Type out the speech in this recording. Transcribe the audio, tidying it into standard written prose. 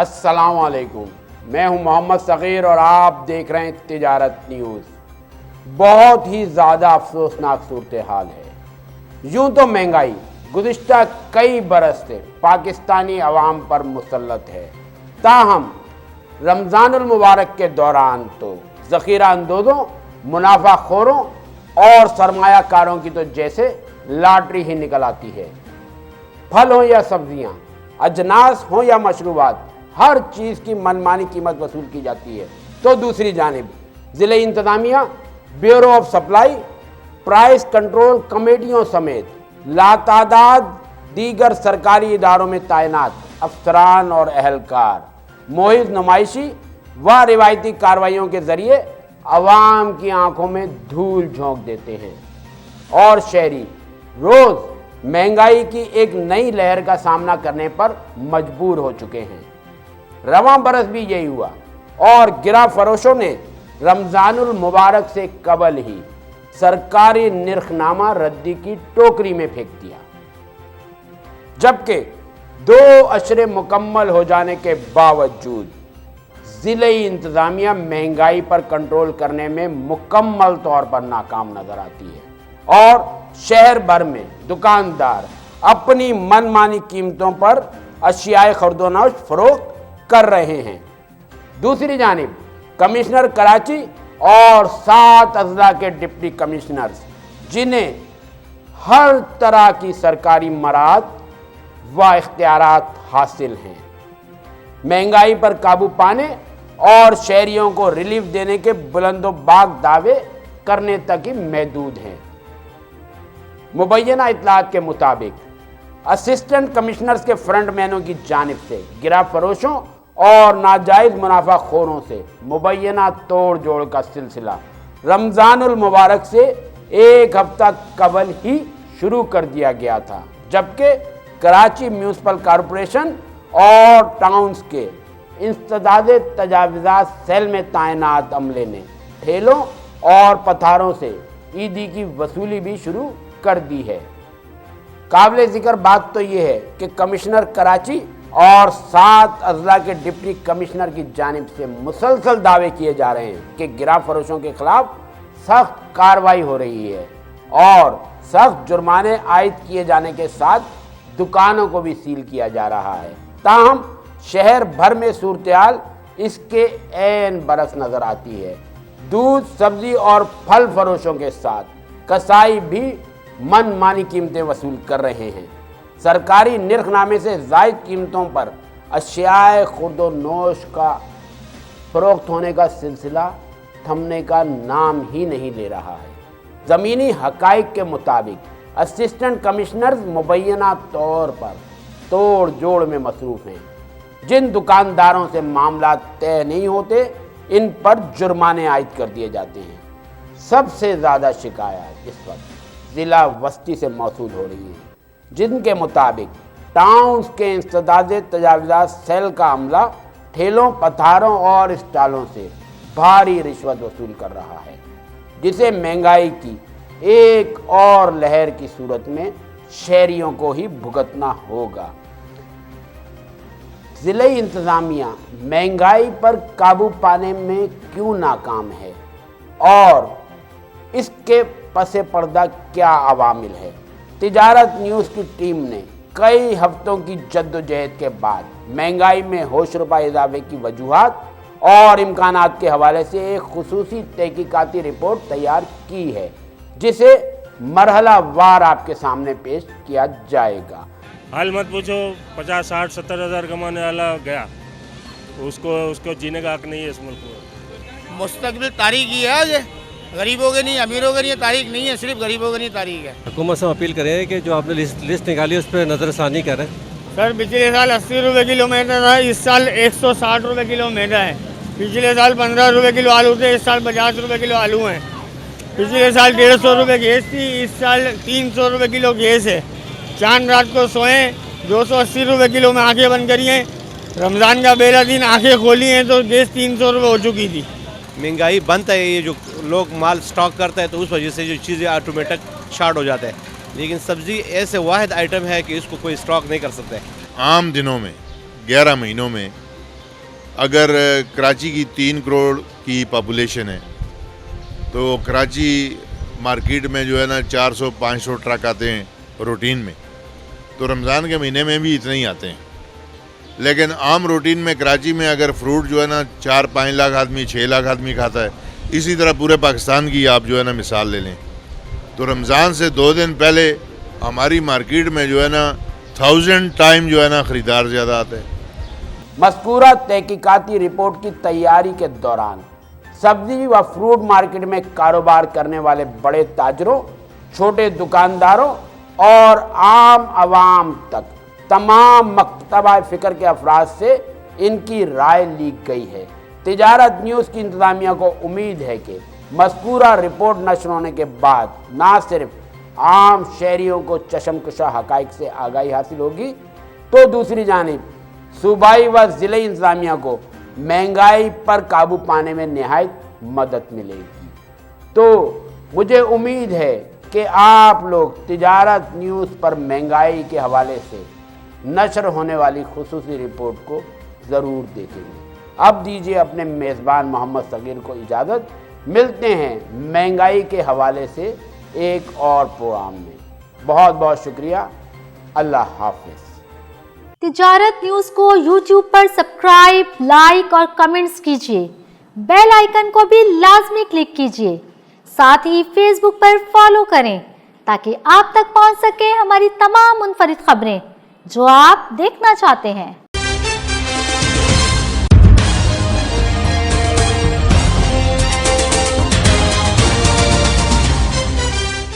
अस्सलाम वालेकुम, मैं हूं मोहम्मद सगीर और आप देख रहे हैं तिजारत न्यूज़। बहुत ही ज़्यादा अफसोसनाक सूरत हाल है। यूं तो महंगाई गुज़िश्ता कई बरस से पाकिस्तानी अवाम पर मुसल्लत है, ताहम रमज़ानुल मुबारक के दौरान तो ज़ख़ीरा अंदोज़ों, मुनाफाखोरों और सरमायाकारों की तो जैसे लॉटरी ही निकल आती है। फल हो या सब्जियां, अजनास हो या मशरूबात, हर चीज़ की मनमानी कीमत वसूल की जाती है। तो दूसरी जानिब ज़िले इंतज़ामिया, bureau of supply, price control कमेटियों समेत लातादाद दीगर सरकारी इदारों में तैनात अफसरान और अहलकार मोहिज़ नुमाइशी व रिवायती कार्रवाइयों के ज़रिए अवाम की आंखों में धूल झोंक देते हैं और शहरी रोज़ महंगाई की एक नई लहर का सामना करने पर मजबूर हो चुके हैं। रवां बरस भी यही हुआ और गिरा फरोशों ने रमज़ानुल मुबारक से कबल ही सरकारी निर्खनामा रद्दी की टोकरी में फेंक दिया, जबकि 2 अशरे मुकम्मल हो जाने के बावजूद ज़िले इंतज़ामिया महंगाई पर कंट्रोल करने में मुकम्मल तौर पर नाकाम नज़र आती है और शहर भर में दुकानदार अपनी मनमानी कीमतों पर अशियाए खरीदोनोश फरोख्त कर रहे हैं। दूसरी जानिब कमिश्नर कराची और 7 अजला के डिप्टी कमिश्नर्स, जिन्हें हर तरह की सरकारी मराहत व इख्तियारात हासिल हैं, महंगाई पर काबू पाने और शहरियों को रिलीफ देने के बुलंदोबाग दावे करने तक ही महदूद हैं। मुबैना इत्तलात के मुताबिक असिस्टेंट कमिश्नर्स के फ्रंट मैनों की जानिब से गिरा फरोशों और नाजायज़ मुनाफाखोरों से मुबैना तोड़ जोड़ का सिलसिला रमज़ानुल मुबारक से 1 हफ्ता कबल ही शुरू कर दिया गया था, जबकि कराची म्यूनसिपल कॉरपोरेशन और टाउन्स के इंसदादे तजावुज़ात सेल में तैनात अमले ने ठेलों और पथारों से ईदी की वसूली भी शुरू कर दी है। काबिल ज़िक्र बात तो ये है कि कमिश्नर कराची और 7 अजला के डिप्टी कमिश्नर की जानिब से मुसलसल दावे किए जा रहे हैं कि गिरा फरोशों के खिलाफ सख्त कार्रवाई हो रही है और सख्त जुर्माने आयद किए जाने के साथ दुकानों को भी सील किया जा रहा है। ताहम शहर भर में सूरत-ए-हाल इसके ऐन बरस नज़र आती है। दूध, सब्जी और फल फरोशों के साथ कसाई भी मनमानी कीमतें वसूल कर रहे हैं। सरकारी निर्खनामे से ज़ायद कीमतों पर अशियाए खुर्दोनोश का फरोख्त होने का सिलसिला थमने का नाम ही नहीं ले रहा है। ज़मीनी हक़ाइक़ के मुताबिक असिस्टेंट कमिश्नर्स मुबैना तौर पर तोड़ जोड़ में मसरूफ़ हैं। जिन दुकानदारों से मामला तय नहीं होते, इन पर जुर्माने आयद कर दिए जाते हैं। सबसे ज़्यादा शिकायत इस वक्त ज़िला वस्ती से मौसूल हो रही है, जिनके मुताबिक टाउन्स के इंसदादे तजावुज़ात सेल का अमला ठेलों, पथारों और स्टॉलों से भारी रिश्वत वसूल कर रहा है, जिसे महंगाई की एक और लहर की सूरत में शहरियों को ही भुगतना होगा। ज़िले इंतज़ामिया महंगाई पर काबू पाने में क्यों नाकाम है और इसके पसे पर्दा क्या अवामिल है? तिजारत न्यूज़ की टीम ने कई हफ्तों की जद्दोजहद के बाद महंगाई में होशरुबा इजाफे की वजूहात और इम्कानात के हवाले से एक खुसूसी तहकीकाती रिपोर्ट तैयार की है, जिसे मरहला वार आपके सामने पेश किया जाएगा। हाल मत पूछो, 50, 60, 70 हज़ार कमाने वाला गया, उसको जीने का हक नहीं है इस मुल्क में। मुस्तकबिल तारीख ही है, ये गरीबों के नहीं, अमीरों के नहीं, तारीख नहीं है, सिर्फ गरीबों के नहीं तारीख है। हुकूमत से अपील करें कि जो आपने लिस्ट निकाली उस पर नज़रसानी करें। सर, पिछले साल 80 रुपये किलो मैदा था, इस साल 160 रुपये किलो मैदा है। पिछले साल 15 रुपये किलो आलू थे, इस साल 50 रुपये किलो आलू हैं। पिछले साल 150 रुपये गैस थी, इस साल 300 रुपये किलो गैस है। चांद रात को सोएं, 280 रुपये किलो में आंखें बंद करी हैं। रमज़ान का पहला दिन आंखें खोली हैं तो गैस 300 रुपये हो चुकी थी। महंगाई बनता है, ये जो लोग माल स्टॉक करता है तो उस वजह से जो चीज़ें ऑटोमेटिक शार्ट हो जाता है, लेकिन सब्ज़ी ऐसे वाहिद आइटम है कि इसको कोई स्टॉक नहीं कर सकता है। आम दिनों में 11 महीनों में اگر کراچی کی 3 کروڑ کی پاپولیشن ہے تو کراچی مارکیٹ میں جو ہے نا 400-500 ٹرک آتے ہیں روٹین میں، تو رمضان کے مہینے میں بھی اتنے ہی آتے ہیں. لیکن عام روٹین میں کراچی میں اگر فروٹ جو ہے نا 4-5 لاکھ آدمی 6 لاکھ آدمی کھاتا ہے، اسی طرح پورے پاکستان کی آپ جو ہے نا مثال لے لیں تو رمضان سے 2 دن پہلے ہماری مارکیٹ میں جو ہے نا 1000 ٹائم جو ہے نا خریدار زیادہ آتے ہیں. مذکورہ تحقیقاتی رپورٹ کی تیاری کے دوران سبزی و فروٹ مارکیٹ میں کاروبار کرنے والے بڑے تاجروں، چھوٹے دکانداروں اور عام عوام تک تمام مکتبہ فکر کے افراد سے ان کی رائے لی گئی ہے. تجارت نیوز کی انتظامیہ کو امید ہے کہ مذکورہ رپورٹ نشر ہونے کے بعد نہ صرف عام شہریوں کو چشم کشا حقائق سے آگاہی حاصل ہوگی تو دوسری جانب صوبائی و ضلعی انتظامیہ کو مہنگائی پر قابو پانے میں نہایت مدد ملے گی. تو مجھے امید ہے کہ آپ لوگ تجارت نیوز پر مہنگائی کے حوالے سے نشر ہونے والی خصوصی رپورٹ کو ضرور دیکھیں گے. اب دیجیے اپنے میزبان محمد صغیر کو اجازت. ملتے ہیں مہنگائی کے حوالے سے ایک اور پروگرام میں. بہت بہت شکریہ. اللہ حافظ. تجارت نیوز کو یوٹیوب پر سبسکرائب، لائک اور کمنٹس کیجیے. بیل آئیکن کو بھی لازمی کلک کیجیے. ساتھ ہی فیس بک پر فالو کریں تاکہ آپ تک پہنچ سکے ہماری تمام منفرد خبریں جو آپ دیکھنا چاہتے ہیں.